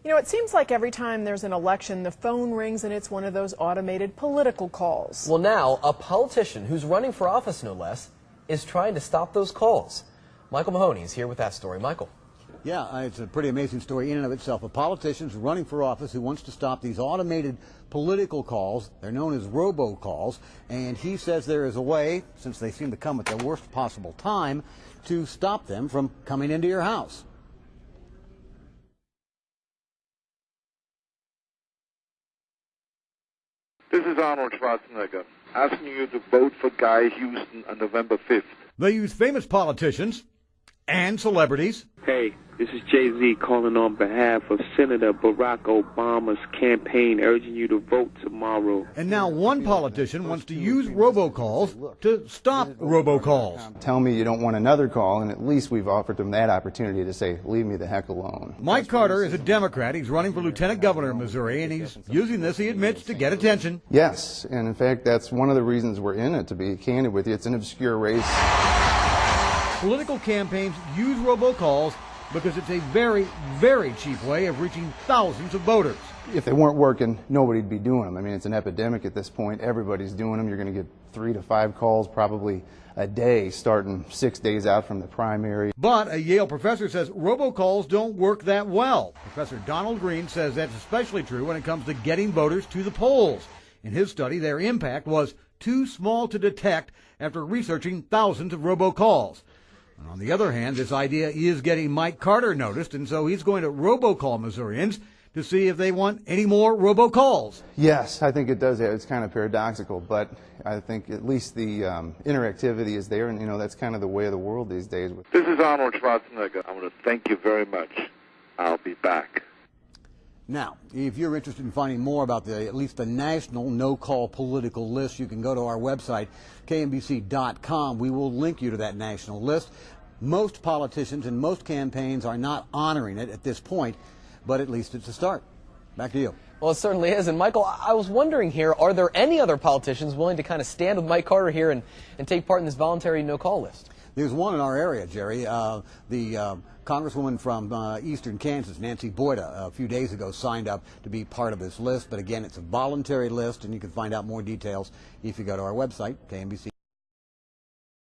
You know, it seems like every time there's an election, the phone rings and it's one of those automated political calls. Well, now, a politician who's running for office, no less, is trying to stop those calls. Micheal Mahoney is here with that story. Michael. Yeah, it's a pretty amazing story in and of itself. A politician who's running for office who wants to stop these automated political calls. They're known as robo-calls. And he says there is a way, since they seem to come at the worst possible time, to stop them from coming into your house. This is Arnold Schwarzenegger, asking you to vote for Guy Houston on November 5th. They use famous politicians and celebrities. Hey, this is Jay-Z calling on behalf of Senator Barack Obama's campaign, urging you to vote tomorrow. And now one politician wants to use robocalls to stop robocalls. Tell me you don't want another call, and at least we've offered them that opportunity to say, leave me the heck alone. Mike Carter is a Democrat. He's running for lieutenant governor of Missouri, and he's using this, he admits, to get attention. Yes, and in fact, that's one of the reasons we're in it, to be candid with you. It's an obscure race. Political campaigns use robocalls because it's a very, very cheap way of reaching thousands of voters. If they weren't working, nobody'd be doing them. I mean, it's an epidemic at this point. Everybody's doing them. You're going to get 3 to 5 calls probably a day, starting 6 days out from the primary. But a Yale professor says robocalls don't work that well. Professor Donald Green says that's especially true when it comes to getting voters to the polls. In his study, their impact was too small to detect after researching thousands of robocalls. And on the other hand, this idea is getting Mike Carter noticed, and so he's going to robocall Missourians to see if they want any more robocalls. Yes, I think it does. It's kind of paradoxical, but I think at least the interactivity is there, and you know that's kind of the way of the world these days. This is Arnold Schwarzenegger. I want to thank you very much. I'll be back. Now, if you're interested in finding more about at least the national no-call political list, you can go to our website, KNBC.com. We will link you to that national list. Most politicians and most campaigns are not honoring it at this point, but at least it's a start. Back to you. Well, it certainly is. And, Michael, I was wondering here, are there any other politicians willing to kind of stand with Mike Carter here and take part in this voluntary no-call list? There's one in our area, Jerry. The Congresswoman from eastern Kansas, Nancy Boyda, a few days ago signed up to be part of this list. But again, it's a voluntary list, and you can find out more details if you go to our website, KNBC.